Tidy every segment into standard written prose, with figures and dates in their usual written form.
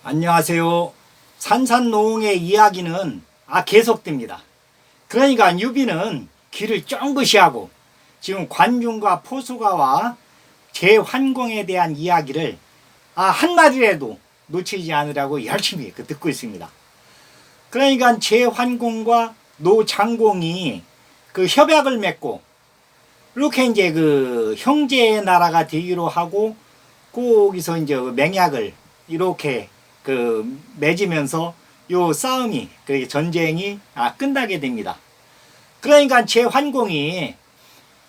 안녕하세요. 산산노홍의 이야기는 계속됩니다. 그러니까 유비는 길을 쫑긋이 하고 지금 관중과 포수가와 제환공에 대한 이야기를 한마디라도 놓치지 않으라고 열심히 듣고 있습니다. 그러니까 제환공과 노장공이 그 협약을 맺고 이렇게 이제 그 형제의 나라가 되기로 하고 거기서 이제 맹약을 이렇게 그 맺으면서 요 싸움이 그 전쟁이 끝나게 됩니다. 그러니까 제환공이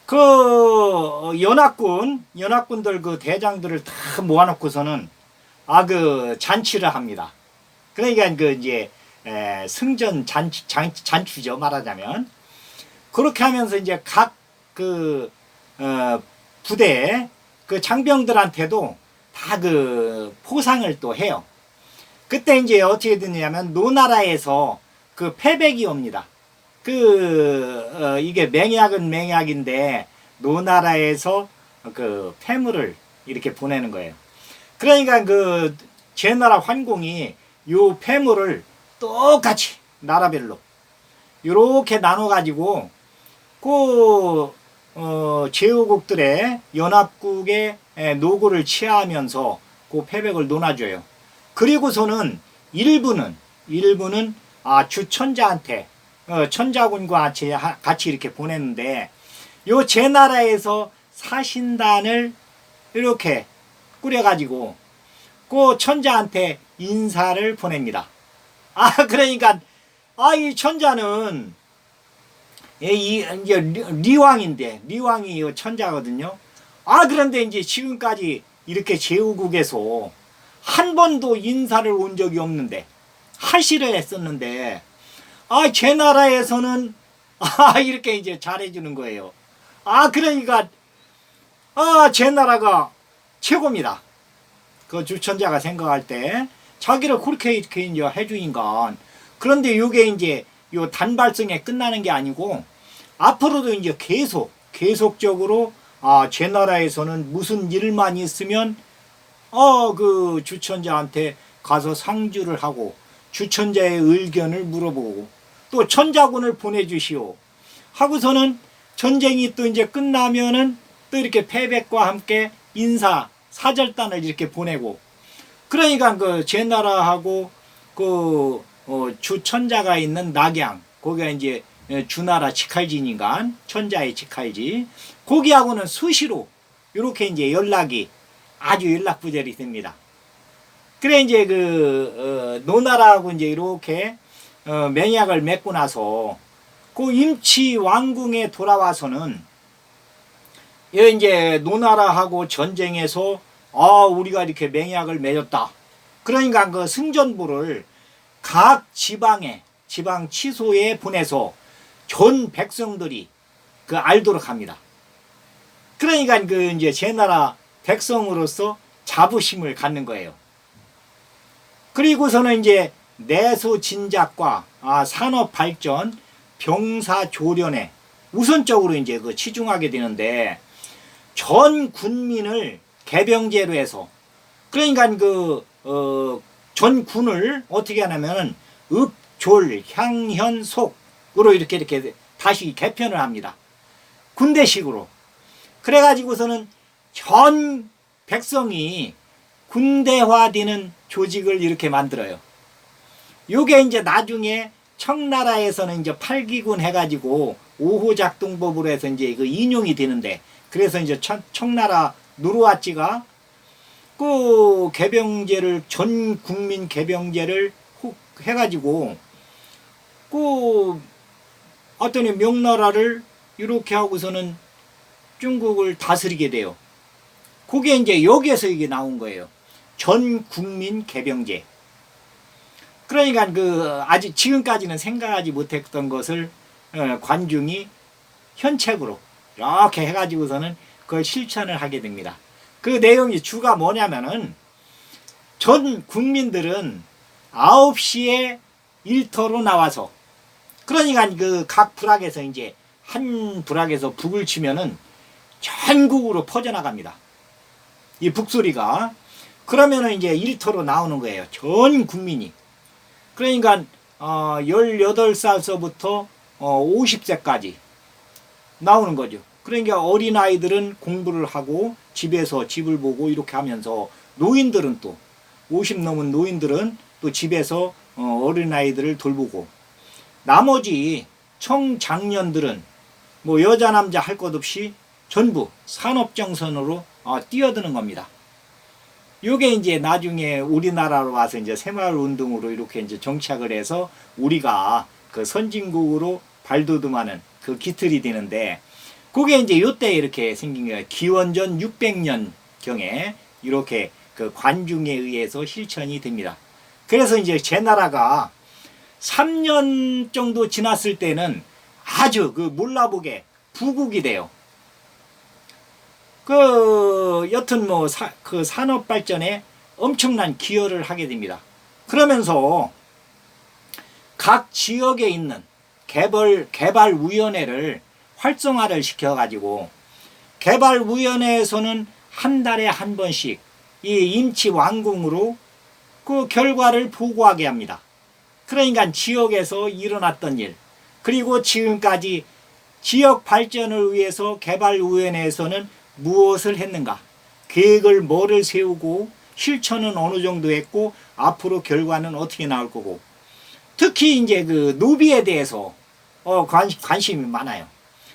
그 연합군들 그 대장들을 다 모아놓고서는 그 잔치를 합니다. 그러니까 그 이제 승전 잔치죠 말하자면. 그렇게 하면서 이제 각 그 부대 그 장병들한테도 다 그 포상을 또 해요. 그때 이제 어떻게 되냐면 노나라에서 그 패백이 옵니다. 이게 맹약은 맹약인데 노나라에서 그 패물을 이렇게 보내는 거예요. 그러니까 그 제나라 환공이 요 패물을 똑같이 나라별로 이렇게 나눠 가지고 제후국들의 연합국의 노고를 취하하면서 그 패백을 논아줘요. 그리고서는 일부는 주천자한테 천자군과 같이 이렇게 보냈는데 요 제나라에서 사신단을 이렇게 꾸려가지고 그 천자한테 인사를 보냅니다. 그러니까 이 천자는 이제 리왕인데 리왕이 천자거든요. 그런데 이제 지금까지 이렇게 제후국에서 한 번도 인사를 온 적이 없는데 하시를 했었는데 제 나라에서는 이렇게 이제 잘해주는 거예요. 그러니까 제 나라가 최고입니다. 그 주천자가 생각할 때 자기를 그렇게 이렇게 이제 해주니까. 그런데 이게 이제 요 단발성에 끝나는 게 아니고 앞으로도 이제 계속적으로 제 나라에서는 무슨 일만 있으면 그 주천자한테 가서 상주를 하고 주천자의 의견을 물어보고 또 천자군을 보내주시오 하고서는 전쟁이 또 이제 끝나면은 또 이렇게 패백과 함께 인사 사절단을 이렇게 보내고. 그러니까 그 제 나라하고 주천자가 있는 낙양, 거기가 이제 주나라 직할지니까 천자의 직할지, 거기하고는 수시로 이렇게 이제 연락이 아주 연락부절이 됩니다. 그래 이제 노나라하고 이제 이렇게 맹약을 맺고 나서 그 임치 왕궁에 돌아와서는 이제 노나라하고 전쟁에서 우리가 이렇게 맹약을 맺었다. 그러니까 그 승전부를 각 지방 치소에 보내서 전 백성들이 알도록 합니다. 그러니까 이제 제나라 백성으로서 자부심을 갖는 거예요. 그리고서는 이제 내수 진작과 산업 발전, 병사 조련에 우선적으로 이제 치중하게 되는데 전 군민을 개병제로 해서 그러니까 전 군을 어떻게 하냐면은 읍, 졸, 향, 현, 속으로 이렇게 다시 개편을 합니다. 군대식으로. 그래가지고서는 전 백성이 군대화되는 조직을 이렇게 만들어요. 요게 이제 나중에 청나라에서는 이제 팔기군 해가지고 5호 작동법으로 해서 이제 인용이 되는데, 그래서 이제 청나라 누르하찌가 개병제를 전 국민 개병제를 해가지고 어떤 명나라를 이렇게 하고서는 중국을 다스리게 돼요. 그게 이제 여기에서 이게 나온 거예요. 전 국민 개병제. 그러니까 아직 지금까지는 생각하지 못했던 것을 관중이 현책으로 이렇게 해가지고서는 그걸 실천을 하게 됩니다. 그 내용이 주가 뭐냐면은 전 국민들은 9시에 일터로 나와서, 그러니까 각 부락에서 이제 한 부락에서 북을 치면은 전국으로 퍼져나갑니다. 이 북소리가. 그러면은 이제 일터로 나오는 거예요. 전 국민이. 그러니까 18살서부터 50세까지 나오는 거죠. 그러니까 어린아이들은 공부를 하고 집에서 집을 보고 이렇게 하면서 노인들은 또 50 넘은 노인들은 또 집에서 어린아이들을 돌보고 나머지 청장년들은 뭐 여자 남자 할 것 없이 전부 산업정선으로 뛰어드는 겁니다. 요게 이제 나중에 우리나라로 와서 이제 새마을운동으로 이렇게 이제 정착을 해서 우리가 그 선진국으로 발돋움하는 그 기틀이 되는데, 그게 이제 요때 이렇게 생긴 거예요. 기원전 600년 경에 이렇게 그 관중에 의해서 실천이 됩니다. 그래서 이제 제 나라가 3년 정도 지났을 때는 아주 그 몰라보게 부국이 돼요. 여튼 뭐 그 산업 발전에 엄청난 기여를 하게 됩니다. 그러면서 각 지역에 있는 개발위원회를 활성화를 시켜가지고, 개발위원회에서는 한 달에 한 번씩 이 임치왕궁으로 그 결과를 보고하게 합니다. 그러니까 지역에서 일어났던 일, 그리고 지금까지 지역 발전을 위해서 개발위원회에서는 무엇을 했는가, 계획을 뭐를 세우고 실천은 어느 정도 했고 앞으로 결과는 어떻게 나올 거고, 특히 이제 그 노비에 대해서 관심이 많아요.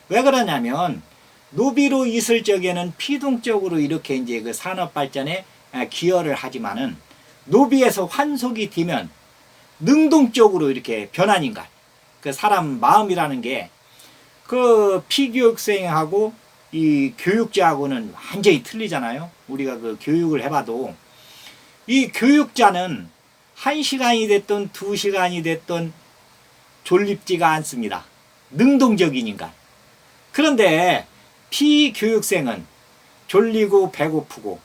왜 그러냐면 노비로 있을 적에는 피동적으로 이렇게 이제 그 산업 발전에 기여를 하지만은 노비에서 환속이 되면 능동적으로 이렇게 변하니까 그 사람 마음이라는 게 그 피교육생하고 이 교육자하고는 완전히 틀리잖아요. 우리가 그 교육을 해봐도 이 교육자는 1시간이 됐든 2시간이 됐든 졸립지가 않습니다. 능동적이니까. 그런데 피교육생은 졸리고 배고프고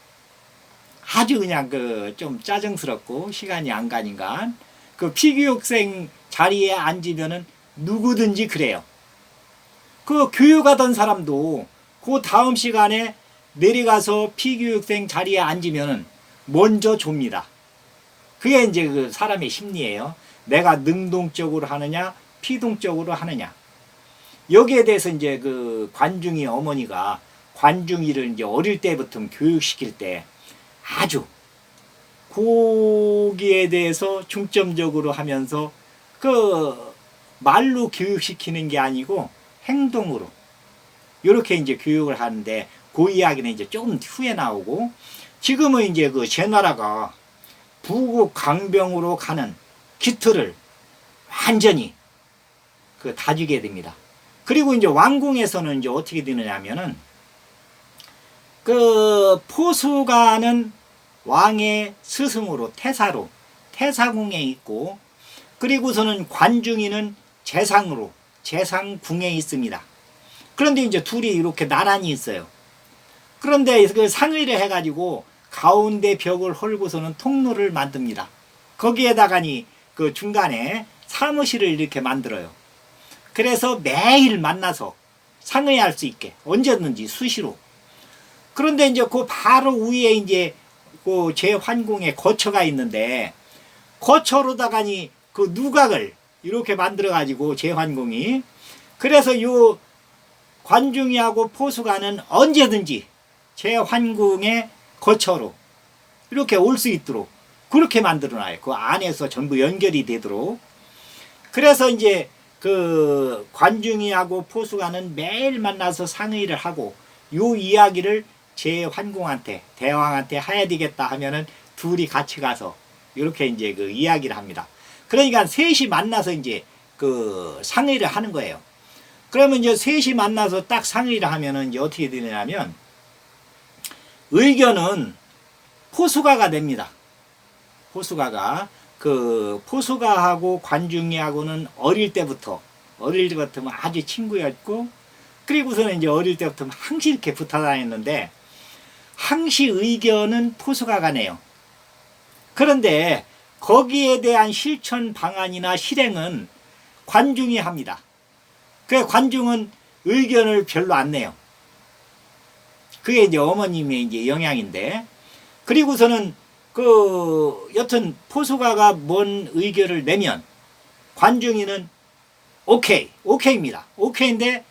아주 그냥 그 좀 짜증스럽고 시간이 안 가니까 그 피교육생 자리에 앉으면은 누구든지 그래요. 그 교육하던 사람도 그 다음 시간에 내려가서 피교육생 자리에 앉으면은 먼저 좁니다. 그게 이제 그 사람의 심리예요. 내가 능동적으로 하느냐, 피동적으로 하느냐. 여기에 대해서 이제 그 관중이 어머니가 관중이를 이제 어릴 때부터 교육시킬 때 아주 거기에 대해서 중점적으로 하면서 그 말로 교육시키는 게 아니고 행동으로 이렇게 이제 교육을 하는데, 그 이야기는 이제 조금 후에 나오고, 지금은 이제 그 제 나라가 부국 강병으로 가는 기틀을 완전히 그 다지게 됩니다. 그리고 이제 왕궁에서는 이제 어떻게 되느냐면은 그 포수가는 왕의 스승으로 태사로 태사궁에 있고, 그리고서는 관중이는 재상으로 재상궁에 있습니다. 그런데 이제 둘이 이렇게 나란히 있어요. 그런데 그 상의를 해가지고 가운데 벽을 헐고서는 통로를 만듭니다. 거기에다가니 그 중간에 사무실을 이렇게 만들어요. 그래서 매일 만나서 상의할 수 있게 언제든지 수시로. 그런데 이제 그 바로 위에 이제 그 제환궁에 거처가 있는데, 거처로다가니 그 누각을 이렇게 만들어 가지고 제환궁이, 그래서 요 관중이하고 포수가는 언제든지 제환궁의 거처로 이렇게 올 수 있도록 그렇게 만들어놔요. 그 안에서 전부 연결이 되도록. 그래서 이제 그 관중이하고 포수가는 매일 만나서 상의를 하고 요 이야기를 제환궁한테 대왕한테 해야 되겠다 하면은 둘이 같이 가서 이렇게 이제 그 이야기를 합니다. 그러니까 셋이 만나서 이제 그 상의를 하는 거예요. 그러면 이제 셋이 만나서 딱 상의를 하면은 이제 어떻게 되냐면 의견은 포수가가 됩니다. 포수가가 그 포수가하고 관중이하고는 어릴 때부터 아주 친구였고, 그리고서는 이제 어릴 때부터 항시 이렇게 붙어 다녔는데 항시 의견은 포수가가 내요. 그런데 거기에 대한 실천 방안이나 실행은 관중이 합니다. 그 관중은 의견을 별로 안 내요. 그게 이제 어머님의 이제 영향인데, 그리고서는 여튼 포수가가 뭔 의견을 내면 관중이는 오케이입니다. 오케이인데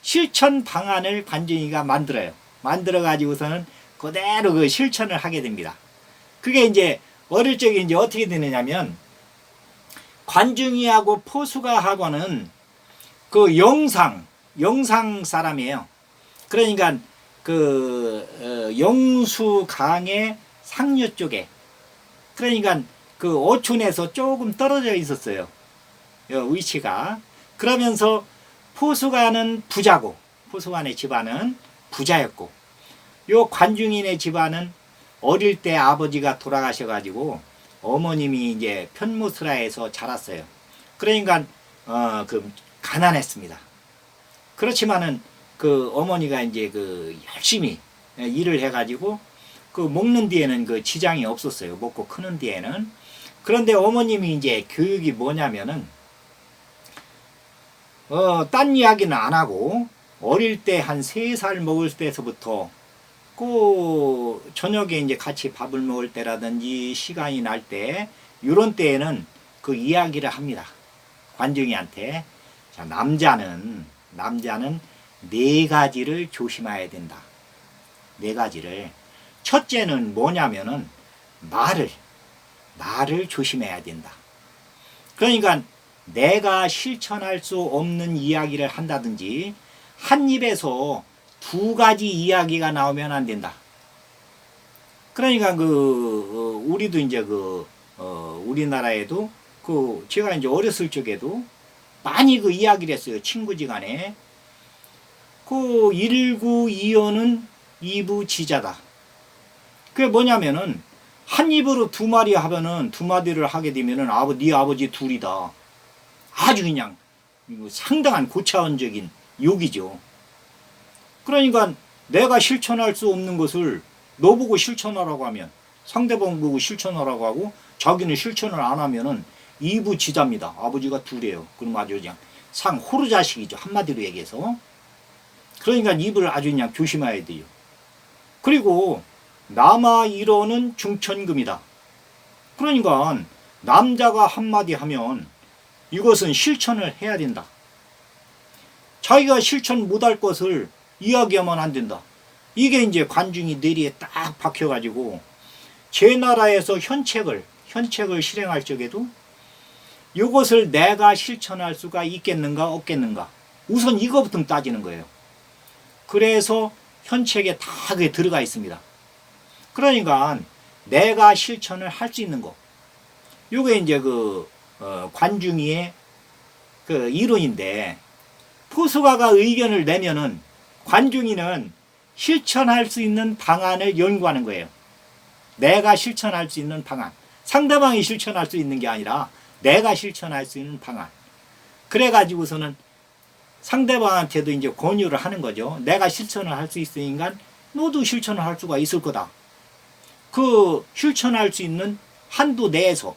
실천 방안을 관중이가 만들어요. 만들어 가지고서는 그대로 그 실천을 하게 됩니다. 그게 이제 어릴 적에 이제 어떻게 되느냐면 관중이하고 포수가하고는 그 영상 사람이에요. 그러니까 영수강의 상류 쪽에, 그러니까 그 어촌에서 조금 떨어져 있었어요. 위치가. 그러면서 포수가는 부자고, 포수관의 집안은 부자였고, 요 관중인의 집안은 어릴 때 아버지가 돌아가셔가지고 어머님이 이제 편무스라에서 자랐어요. 그러니까 가난했습니다. 그렇지만은 그 어머니가 이제 열심히 일을 해가지고 먹는 뒤에는 지장이 없었어요. 먹고 크는 뒤에는. 그런데 어머님이 이제 교육이 뭐냐면은 딴 이야기는 안 하고 어릴 때 한 3살 먹을 때서부터 저녁에 이제 같이 밥을 먹을 때라든지 시간이 날 때 이런 때에는 그 이야기를 합니다. 관중이한테. 자, 남자는 4가지를 조심해야 된다. 4가지를. 첫째는 뭐냐면은 말을 조심해야 된다. 그러니까 내가 실천할 수 없는 이야기를 한다든지 한 입에서 2가지 이야기가 나오면 안 된다. 그러니까 우리도 이제 우리나라에도 제가 이제 어렸을 적에도 많이 이야기를 했어요. 친구지간에. 1구2호는 2부 지자다. 그게 뭐냐면은 한 입으로 2마리 하면은 2마디를 하게 되면은 네 아버지 둘이다. 아주 그냥 상당한 고차원적인 욕이죠. 그러니까 내가 실천할 수 없는 것을 너 보고 실천하라고 하면, 상대방 보고 실천하라고 하고 자기는 실천을 안 하면은 2부 지자입니다. 아버지가 둘이에요. 그럼 아주 그냥 호루자식이죠. 한마디로 얘기해서. 그러니까 입을 아주 그냥 조심해야 돼요. 그리고 남아 1호는 중천금이다. 그러니까 남자가 한마디 하면 이것은 실천을 해야 된다. 자기가 실천 못할 것을 이야기하면 안 된다. 이게 이제 관중이 뇌리에 딱 박혀가지고 제 나라에서 현책을 실행할 적에도 이것을 내가 실천할 수가 있겠는가 없겠는가, 우선 이거부터 따지는 거예요. 그래서 현책에 다 그게 들어가 있습니다. 그러니까 내가 실천을 할 수 있는 거, 요게 이제 관중이의 이론인데, 포수가가 의견을 내면은 관중이는 실천할 수 있는 방안을 연구하는 거예요. 내가 실천할 수 있는 방안. 상대방이 실천할 수 있는 게 아니라 내가 실천할 수 있는 방안. 그래가지고서는 상대방한테도 이제 권유를 하는 거죠. 내가 실천을 할 수 있으니까 너도 실천을 할 수가 있을 거다. 실천할 수 있는 한도 내에서.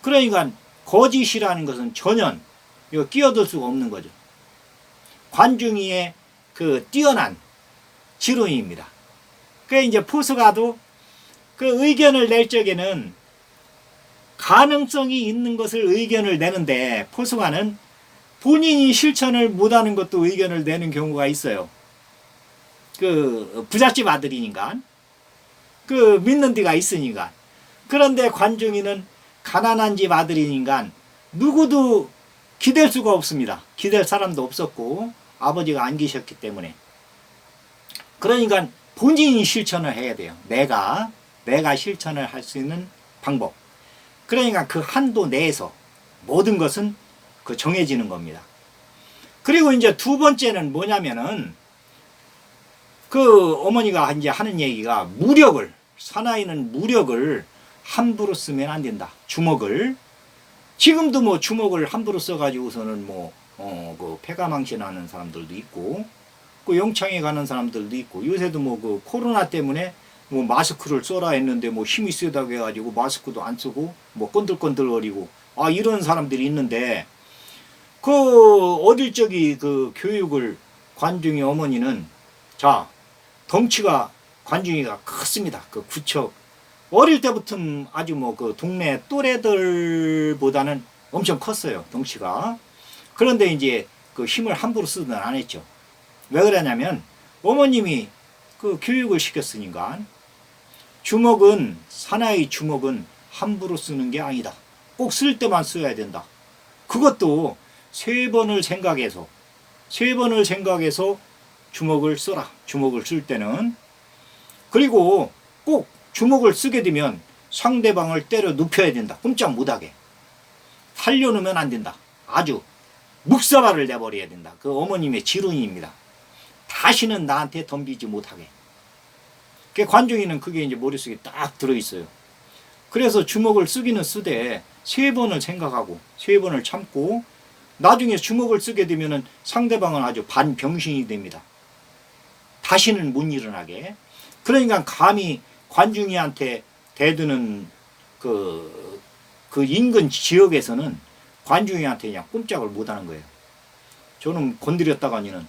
그러니까 거짓이라는 것은 전혀 끼어들 수가 없는 거죠. 관중이의 뛰어난 지론입니다. 그래 이제 포수가도 의견을 낼 적에는 가능성이 있는 것을 의견을 내는데, 포수가는 본인이 실천을 못하는 것도 의견을 내는 경우가 있어요. 부잣집 아들이니까, 믿는 데가 있으니까. 그런데 관중이는 가난한 집 아들이니까 누구도 기댈 수가 없습니다. 기댈 사람도 없었고 아버지가 안 계셨기 때문에. 그러니까 본인이 실천을 해야 돼요. 내가 실천을 할 수 있는 방법. 그러니까 그 한도 내에서 모든 것은 정해지는 겁니다. 그리고 이제 2번째는 뭐냐면은 어머니가 이제 하는 얘기가, 사나이는 무력을 함부로 쓰면 안 된다. 주먹을. 지금도 주먹을 함부로 써가지고서는 폐가망신하는 사람들도 있고, 영창에 가는 사람들도 있고, 요새도 코로나 때문에 마스크를 써라 했는데 힘이 세다고 해가지고 마스크도 안 쓰고 건들건들거리고 이런 사람들이 있는데, 어릴 적이 교육을 관중의 어머니는, 자, 덩치가 관중이가 컸습니다. 구척 어릴 때부터 아주 뭐 그 동네 또래들보다는 엄청 컸어요, 덩치가. 그런데 이제 그 힘을 함부로 쓰든 안 했죠. 왜 그러냐면 어머님이 그 교육을 시켰으니까. 주먹은, 사나이 주먹은 함부로 쓰는 게 아니다. 꼭 쓸 때만 써야 된다. 그것도 세 번을 생각해서 주먹을 써라. 주먹을 쓸 때는. 그리고 꼭 주먹을 쓰게 되면 상대방을 때려 눕혀야 된다. 꼼짝 못하게. 살려놓으면 안 된다. 아주 묵사발을 내버려야 된다. 그 어머님의 지론입니다. 다시는 나한테 덤비지 못하게. 그 관중이는 그게 이제 머릿속에 딱 들어있어요. 그래서 주먹을 쓰기는 쓰되 세 번을 생각하고 세 번을 참고 나중에 주먹을 쓰게 되면은 상대방은 아주 반병신이 됩니다. 다시는 못 일어나게. 그러니까 감히 관중이한테 대드는 그 인근 지역에서는 관중이한테 그냥 꼼짝을 못 하는 거예요. 저는 건드렸다가니는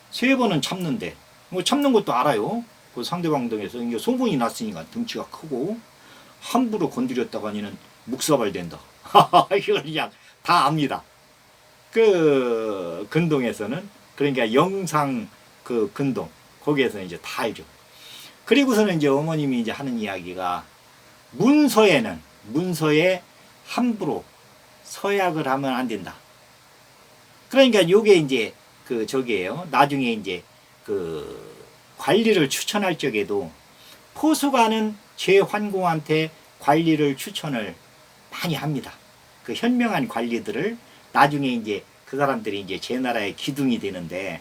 세 번은 참는데, 뭐 참는 것도 알아요. 그 상대방 등에서 이제 소문이 났으니까 덩치가 크고 함부로 건드렸다가니는 묵사발 된다. 이걸 그냥 다 압니다. 그 근동에서는, 그러니까 영상 그 근동 거기에서는 이제 다 알죠. 그리고서는 이제 어머님이 이제 하는 이야기가 문서에 함부로 서약을 하면 안 된다. 그러니까 요게 이제 그 저기예요. 나중에 이제 그 관리를 추천할 적에도 포수가는 제환공한테 관리를 추천을 많이 합니다. 그 현명한 관리들을 나중에 이제 그 사람들이 이제 제 나라의 기둥이 되는데,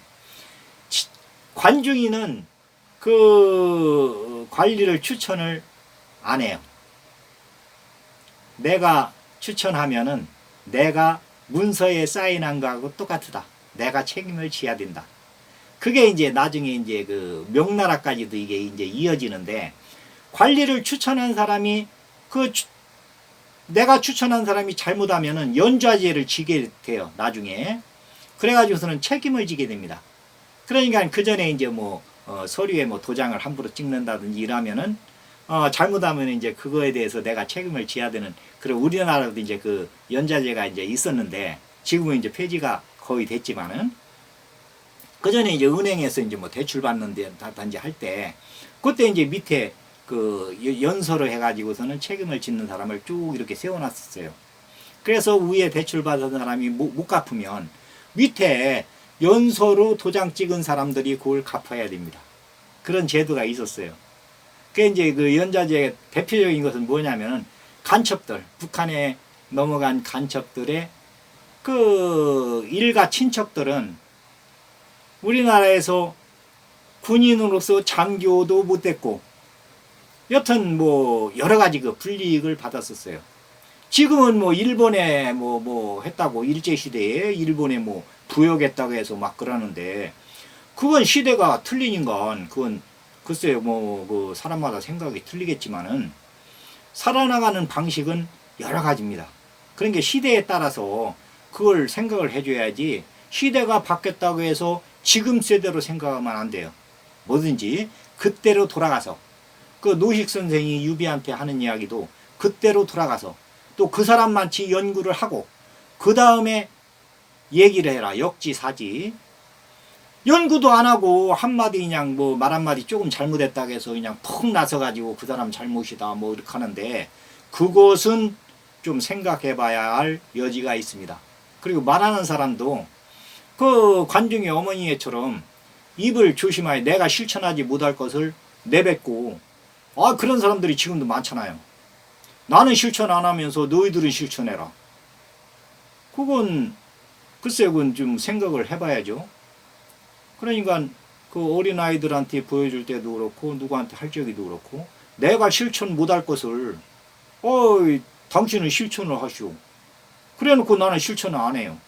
관중이는 그 관리를 추천을 안 해요. 내가 추천하면은 내가 문서에 사인한 거하고 똑같다. 내가 책임을 져야 된다. 그게 이제 나중에 이제 그 명나라까지도 이게 이제 이어지는데, 관리를 추천한 사람이 내가 추천한 사람이 잘못하면은 연좌제를 지게 돼요, 나중에. 그래가지고서는 책임을 지게 됩니다. 그러니까 그 전에 이제 뭐 서류에 뭐 도장을 함부로 찍는다든지 이러면은 잘못하면 이제 그거에 대해서 내가 책임을 져야 되는, 그리고 우리나라도 이제 그 연좌제가 이제 있었는데 지금은 이제 폐지가 거의 됐지만은, 그 전에 이제 은행에서 이제 뭐 대출 받는다든지 할 때 그때 이제 밑에 그 연서로 해가지고서는 책임을 짓는 사람을 쭉 이렇게 세워놨었어요. 그래서 위에 대출 받은 사람이 못 갚으면 밑에 연서로 도장 찍은 사람들이 그걸 갚아야 됩니다. 그런 제도가 있었어요. 그 이제 그 연좌제 대표적인 것은 뭐냐면은 간첩들, 북한에 넘어간 간첩들의 그 일가 친척들은 우리나라에서 군인으로서 장교도 못 됐고, 여튼 뭐 여러 가지 그 불이익을 받았었어요. 지금은 뭐 일본에 뭐 했다고, 일제시대에 일본에 뭐 부역했다고 해서 막 그러는데, 그건 시대가 틀린 건, 그건 글쎄요, 뭐 그 사람마다 생각이 틀리겠지만은 살아나가는 방식은 여러 가지입니다. 그러니까 시대에 따라서 그걸 생각을 해줘야지, 시대가 바뀌었다고 해서 지금 세대로 생각하면 안 돼요. 뭐든지 그때로 돌아가서, 그 노식 선생이 유비한테 하는 이야기도 그때로 돌아가서 또 그 사람만치 연구를 하고 그 다음에 얘기를 해라. 역지사지. 연구도 안 하고 한마디 그냥 뭐 말 한마디 조금 잘못했다고 해서 그냥 푹 나서가지고 그 사람 잘못이다 뭐 이렇게 하는데, 그것은 좀 생각해 봐야 할 여지가 있습니다. 그리고 말하는 사람도 그 관중의 어머니처럼 입을 조심하여 내가 실천하지 못할 것을 내뱉고, 그런 사람들이 지금도 많잖아요. 나는 실천 안 하면서 너희들은 실천해라. 그건 글쎄, 그건 좀 생각을 해봐야죠. 그러니까 그 어린아이들한테 보여줄 때도 그렇고 누구한테 할 적에도 그렇고, 내가 실천 못할 것을 당신은 실천을 하시오. 그래놓고 나는 실천을 안 해요.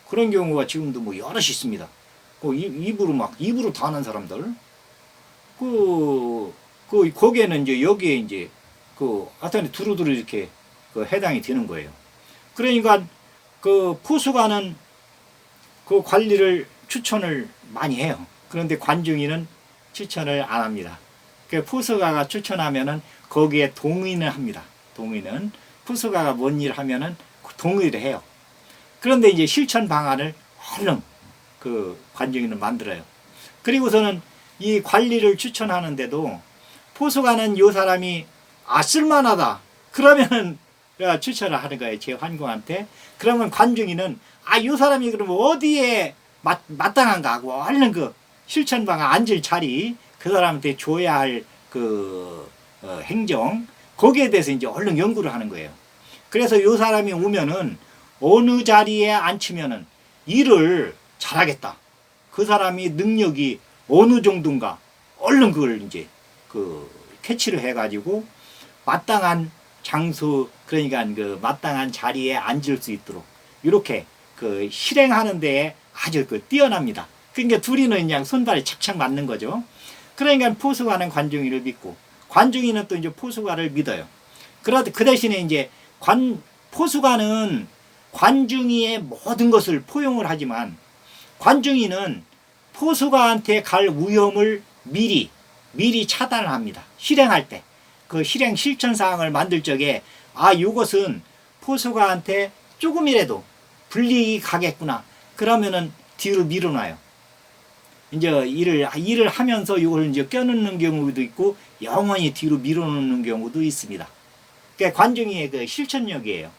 그런 경우가 지금도 뭐 여럿이 있습니다. 입으로 다 하는 사람들. 거기에는 이제 여기에 이제 하여튼 두루두루 이렇게 해당이 되는 거예요. 그러니까 그 포수가는 그 관리를 추천을 많이 해요. 그런데 관중이는 추천을 안 합니다. 그 포스가가 추천하면은 거기에 동의는 합니다. 동의는 포스가가 뭔 일 하면은 동의를 해요. 그런데 이제 실천 방안을 얼른 그 관중이는 만들어요. 그리고서는 이 관리를 추천하는데도 포수가는 요 사람이 쓸만하다. 그러면은 추천을 하는 거예요. 제 환궁한테. 그러면 관중이는 요 사람이 그럼 어디에 마땅한가 하고 얼른 그 실천 방안 앉을 자리 그 사람한테 줘야 할 그 행정 거기에 대해서 이제 얼른 연구를 하는 거예요. 그래서 요 사람이 오면은 어느 자리에 앉히면은 일을 잘하겠다. 그 사람이 능력이 어느 정도인가 얼른 그걸 이제 그 캐치를 해가지고 마땅한 장소 그러니까 그 마땅한 자리에 앉을 수 있도록 이렇게 그 실행하는 데에 아주 그 뛰어납니다. 그러니까 둘이는 그냥 손발이 착착 맞는 거죠. 그러니까 포수가는 관중이를 믿고 관중이는 또 이제 포수가를 믿어요. 그런데 그 대신에 이제 포수가는 관중이의 모든 것을 포용을 하지만 관중이는 포수가한테 갈 위험을 미리 차단을 합니다. 실행할 때. 그 실행 실천 사항을 만들 적에 요것은 포수가한테 조금이라도 불리익이 가겠구나. 그러면은 뒤로 밀어놔요. 이제 일을 하면서 이걸 이제 껴넣는 경우도 있고 영원히 뒤로 밀어놓는 경우도 있습니다. 그러니까 관중이의 그 실천력이에요.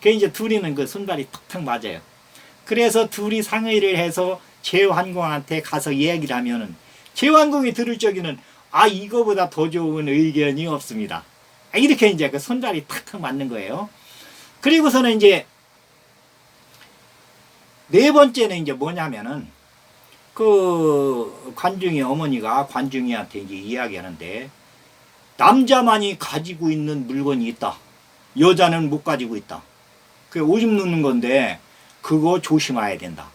그 이제 둘이는 그 손발이 탁탁 맞아요. 그래서 둘이 상의를 해서 제환궁한테 가서 이야기를 하면은 제환궁이 들을 적에는 이거보다 더 좋은 의견이 없습니다. 이렇게 이제 그 손발이 탁탁 맞는 거예요. 그리고서는 이제 네 번째는 이제 뭐냐면은 그 관중이 어머니가 관중이한테 이제 이야기하는데 남자만이 가지고 있는 물건이 있다. 여자는 못 가지고 있다. 그 오줌 누는 건데 그거 조심해야 된다.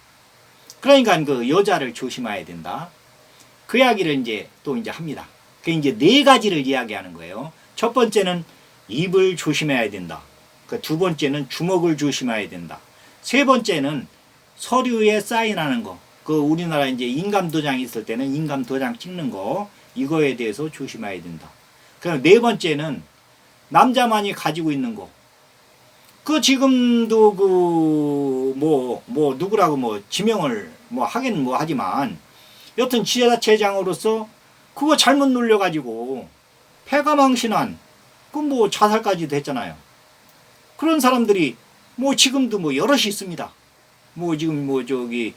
그러니까 그 여자를 조심해야 된다. 그 이야기를 이제 또 이제 합니다. 그 이제 네 가지를 이야기하는 거예요. 첫 번째는 입을 조심해야 된다. 그 두 번째는 주먹을 조심해야 된다. 세 번째는 서류에 사인하는 거. 그 우리나라 이제 인감 도장이 있을 때는 인감 도장 찍는 거 이거에 대해서 조심해야 된다. 그럼 네 번째는 남자만이 가지고 있는 거. 그 지금도 그 누구라고 지명을 하긴 하지만 여튼 지자체장으로서 그거 잘못 눌려가지고 폐가망신한 그 자살까지도 했잖아요. 그런 사람들이 지금도 여럿이 있습니다. 지금 저기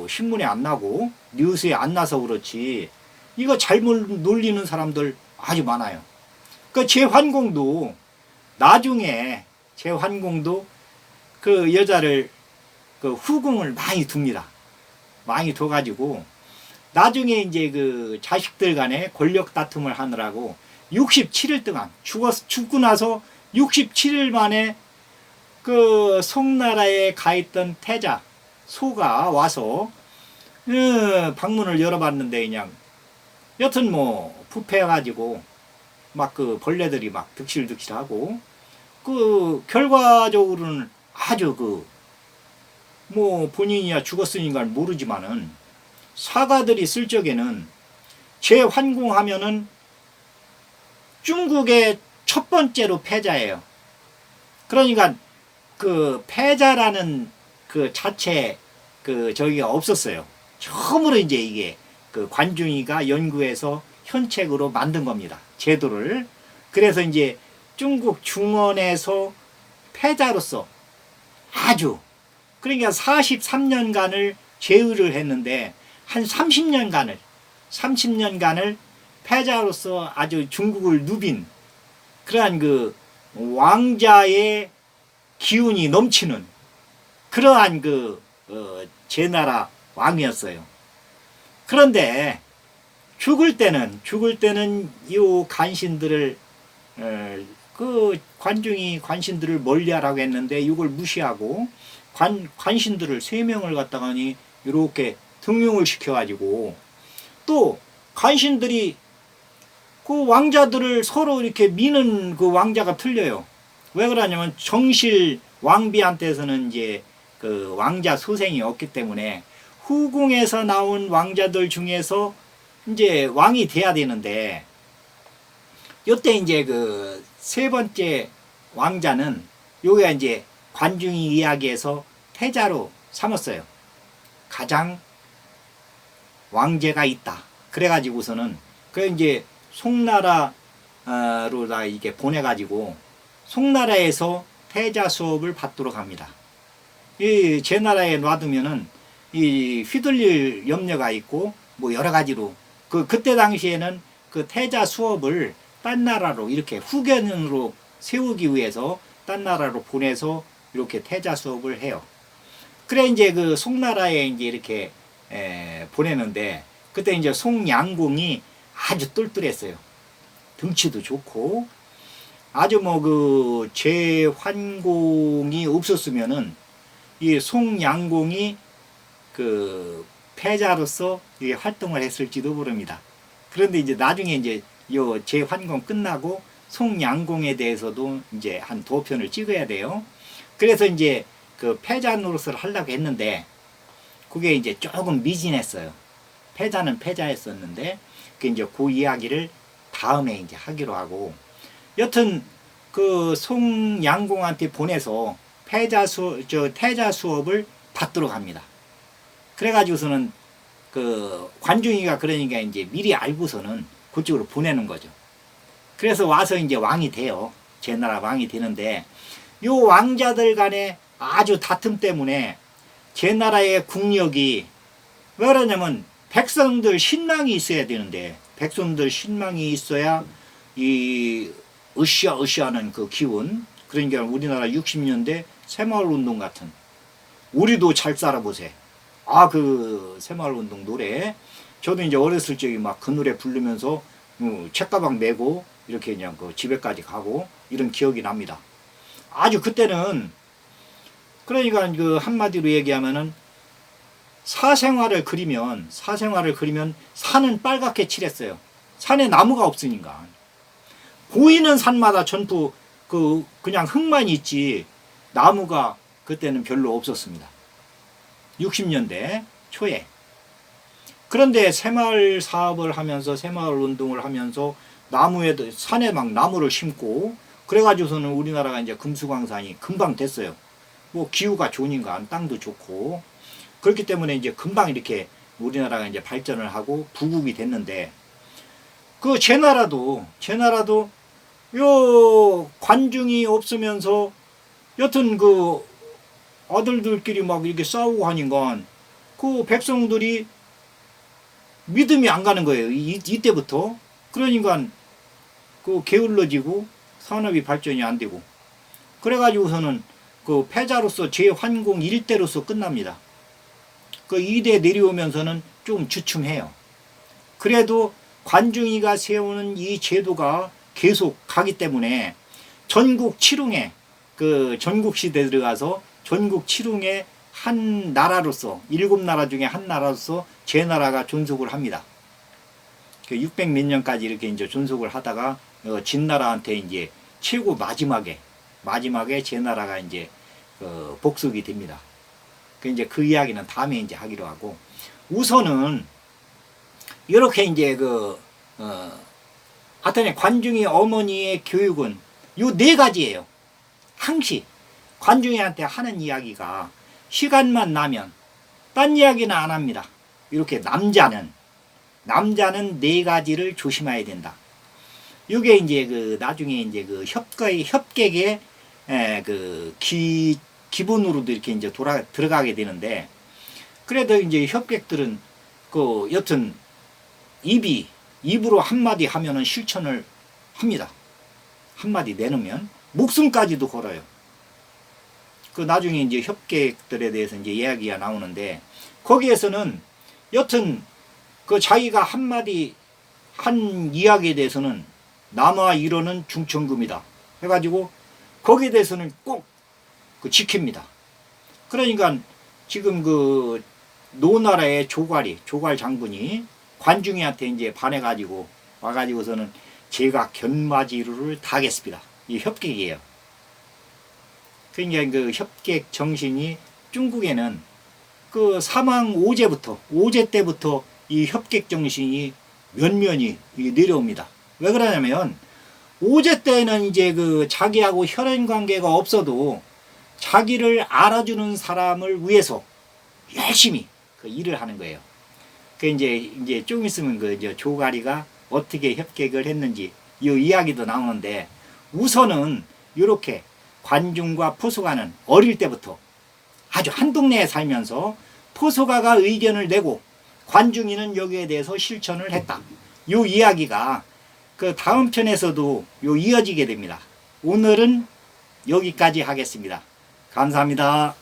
신문에 안 나고 뉴스에 안 나서 그렇지 이거 잘못 놀리는 사람들 아주 많아요. 그 제환궁도 나중에 제환궁도 그 여자를 그 후궁을 많이 둡니다. 많이 둬가지고 나중에 이제 그 자식들 간에 권력 다툼을 하느라고 67일 동안 죽고 나서 67일 만에 그 송나라에 가 있던 태자 소가 와서 방문을 열어봤는데 그냥 여튼 부패해가지고 막 그 벌레들이 막 득실득실하고 그 결과적으로는 아주 본인이야 죽었으니까 모르지만은 사가들이 쓸 적에는 제환궁하면은 중국의 첫 번째로 패자예요. 그러니까 그 패자라는 그 자체 저기가 없었어요. 처음으로 이제 이게 그 관중이가 연구해서 현책으로 만든 겁니다. 제도를. 그래서 이제 중국 중원에서 패자로서 아주 그러니까 43년간을 제의를 했는데 한 30년간을 패자로서 아주 중국을 누빈 그러한 그 왕자의 기운이 넘치는 그러한 제나라 왕이었어요. 그런데 죽을 때는 이 간신들을 그 관신들을 멀리하라고 했는데 이걸 무시하고 관신들을 3명을 갖다가니 이렇게 등용을 시켜가지고 또 관신들이 그 왕자들을 서로 이렇게 미는 그 왕자가 틀려요. 왜 그러냐면 정실 왕비한테서는 이제 그 왕자 소생이 없기 때문에 후궁에서 나온 왕자들 중에서 이제 왕이 돼야 되는데, 요때 이제 그 세 번째 왕자는 요게 이제 관중이 이야기에서 태자로 삼았어요. 가장 왕제가 있다. 그래가지고서는 그 이제 송나라로 다 이게 보내가지고 송나라에서 태자 수업을 받도록 합니다. 이 제 나라에 놔두면은 이 휘둘릴 염려가 있고 뭐 여러 가지로 그때 당시에는 그 태자 수업을 딴 나라로 이렇게 후견으로 세우기 위해서 딴 나라로 보내서 이렇게 태자 수업을 해요. 그래 이제 그 송나라에 이제 이렇게 보내는데 그때 이제 송양공이 아주 똘똘했어요. 등치도 좋고 아주 뭐 그 제환공이 없었으면은 이 송양공이 그 패자로서 활동을 했을지도 모릅니다. 그런데 이제 나중에 이제 요 제환공 끝나고 송양공에 대해서도 이제 한 2편을 찍어야 돼요. 그래서 이제 그 패자 노릇을 하려고 했는데 그게 이제 조금 미진했어요. 패자는 패자였었는데 그 이제 그 이야기를 다음에 이제 하기로 하고 여튼 그 송양공한테 보내서 태자 수업을 받도록 합니다. 그래가지고서는 그 관중이가 그러니까 이제 미리 알고서는 그쪽으로 보내는 거죠. 그래서 와서 이제 왕이 돼요. 제 나라 왕이 되는데 요 왕자들 간의 아주 다툼 때문에 제 나라의 국력이 왜 그러냐면 백성들 신망이 있어야 되는데 백성들 신망이 있어야 이 으쌰으쌰하는 그 기운 그러니까 우리나라 60년대 새마을운동 같은 우리도 잘 살아보세. 그 새마을운동 노래 저도 이제 어렸을 적에 막 그 노래 부르면서 책가방 메고 이렇게 그냥 그 집에까지 가고 이런 기억이 납니다. 아주 그때는 그러니까 그 한마디로 얘기하면은 사생활을 그리면 산은 빨갛게 칠했어요. 산에 나무가 없으니까. 보이는 산마다 전부 그냥 흙만 있지 나무가 그때는 별로 없었습니다. 60년대 초에. 그런데 새마을 사업을 하면서 새마을 운동을 하면서 나무에도 산에 막 나무를 심고 그래가지고서는 우리나라가 이제 금수광산이 금방 됐어요. 뭐 기후가 좋으니까 땅도 좋고 그렇기 때문에 이제 금방 이렇게 우리나라가 이제 발전을 하고 부국이 됐는데 그 제 나라도 요 관중이 없으면서 여튼 그 아들들끼리 막 이렇게 싸우고 하니까 그 백성들이 믿음이 안 가는 거예요. 이때부터. 그러니까 그 게을러지고 산업이 발전이 안 되고 그래가지고서는 그 패자로서 제환공 1대로서 끝납니다. 그 2대 내려오면서는 좀 주춤해요. 그래도 관중이가 세우는 이 제도가 계속 가기 때문에 전국 칠흥에 그 전국시대 들어가서 전국 칠흥의 한 나라로서 7나라 중에 한 나라로서 제 나라가 존속을 합니다. 그 600 몇 년까지 이렇게 이제 존속을 하다가 진나라한테 이제 최고 마지막에 제 나라가 이제 복속이 됩니다. 이제 그 이야기는 다음에 이제 하기로 하고 우선은 이렇게 이제 하여튼 관중이 어머니의 교육은 요 4가지예요. 항시 관중이한테 하는 이야기가 시간만 나면 딴 이야기는 안 합니다. 이렇게 남자는 4가지를 조심해야 된다. 이게 이제 나중에 이제 협객의 기본으로도 이렇게 이제 들어가게 되는데 그래도 이제 협객들은 여튼 입으로 한마디 하면은 실천을 합니다. 한마디 내놓으면 목숨까지도 걸어요. 나중에 이제 협객들에 대해서 이제 이야기가 나오는데 거기에서는 여튼 자기가 한마디 한 이야기에 대해서는 남아 이러는 중천금이다 해가지고 거기에 대해서는 꼭 지킵니다. 그러니까 지금 노나라의 조괄 장군이 관중이한테 이제 반해가지고 와가지고서는 제가 견마지루를 다하겠습니다. 이 협객이에요. 그러니까 협객 정신이 중국에는 사망 오제 때부터 이 협객 정신이 면면이 내려옵니다. 왜 그러냐면 오제 때는 이제 그 자기하고 혈연 관계가 없어도 자기를 알아주는 사람을 위해서 열심히 그 일을 하는 거예요. 그 이제 좀 있으면 그 이제 조가리가 어떻게 협객을 했는지 이 이야기도 나오는데, 우선은 이렇게 관중과 포소가는 어릴 때부터 아주 한 동네에 살면서 포소가가 의견을 내고 관중이는 여기에 대해서 실천을 했다. 이 이야기가 그 다음 편에서도 이어지게 됩니다. 오늘은 여기까지 하겠습니다. 감사합니다.